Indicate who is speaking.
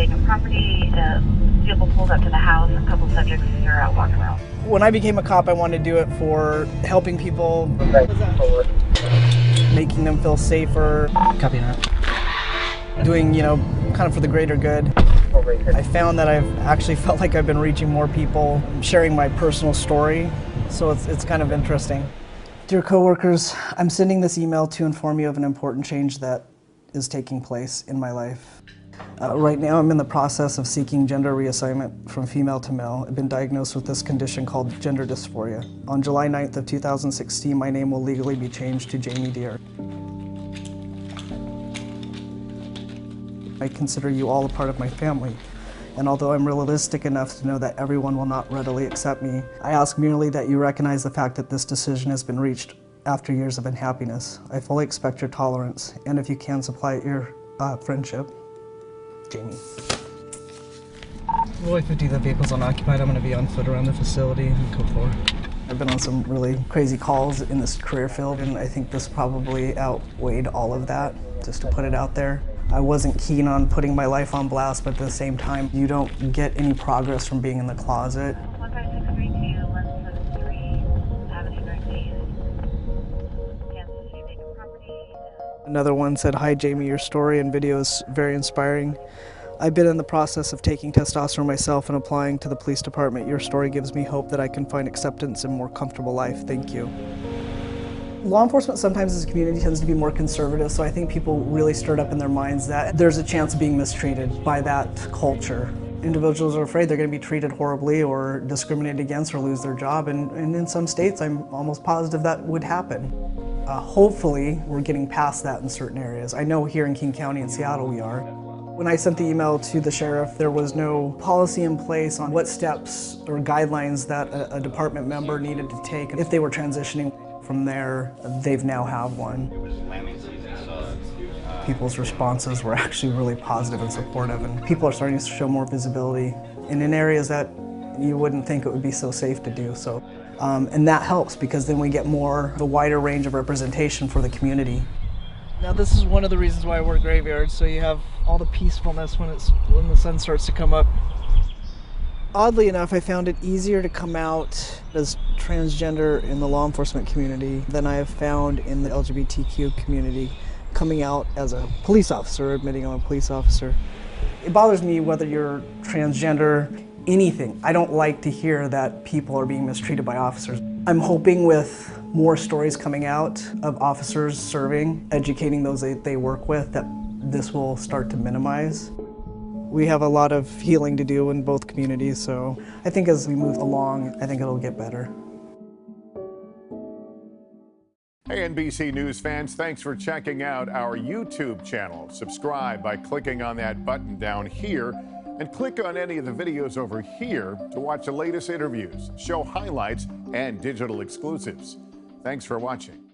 Speaker 1: vacant property. A vehicle pulled up to the house. A couple subjects are out walking around.
Speaker 2: When I became a cop, I wanted to do it for helping people, making them feel safer.
Speaker 3: Copy that.
Speaker 2: Doing, kind of for the greater good. I found that I've actually felt like I've been reaching more people, sharing my personal story, so it's kind of interesting. Dear coworkers, I'm sending this email to inform you of an important change that is taking place in my life. Right now I'm in the process of seeking gender reassignment from female to male. I've been diagnosed with this condition called gender dysphoria. On July 9th of 2016, my name will legally be changed to Jaime Deer. I consider you all a part of my family, and although I'm realistic enough to know that everyone will not readily accept me, I ask merely that you recognize the fact that this decision has been reached after years of unhappiness. I fully expect your tolerance, and if you can, supply your friendship. Jamie. Roy 50, the vehicle's unoccupied. I'm going to be on foot around the facility and code 4. I've been on some really crazy calls in this career field, and I think this probably outweighed all of that, just to put it out there. I wasn't keen on putting my life on blast, but at the same time, you don't get any progress from being in the closet.
Speaker 1: 15632, 173, Avenue Northeast, Kansas City vacant property.
Speaker 2: Another one said, "Hi Jamie, your story and video is very inspiring. I've been in the process of taking testosterone myself and applying to the police department. Your story gives me hope that I can find acceptance and a more comfortable life. Thank you." Law enforcement sometimes as a community tends to be more conservative, so I think people really stirred up in their minds that there's a chance of being mistreated by that culture. Individuals are afraid they're going to be treated horribly or discriminated against or lose their job, and in some states I'm almost positive that would happen. Hopefully we're getting past that in certain areas. I know here in King County and Seattle we are. When I sent the email to the sheriff, there was no policy in place on what steps or guidelines that a department member needed to take if they were transitioning. From there, they've now have one. People's responses were actually really positive and supportive, and people are starting to show more visibility and in areas that you wouldn't think it would be so safe to do so. And that helps because then we get a wider range of representation for the community. Now this is one of the reasons why I work graveyards, so you have all the peacefulness when the sun starts to come up. Oddly enough, I found it easier to come out as transgender in the law enforcement community than I have found in the LGBTQ community, coming out as a police officer, admitting I'm a police officer. It bothers me whether you're transgender, anything. I don't like to hear that people are being mistreated by officers. I'm hoping with more stories coming out of officers serving, educating those they work with, that this will start to minimize. We have a lot of healing to do in both communities, so I think as we move along, I think it'll get better.
Speaker 4: Hey NBC News fans, thanks for checking out our YouTube channel. Subscribe by clicking on that button down here and click on any of the videos over here to watch the latest interviews, show highlights, and digital exclusives. Thanks for watching.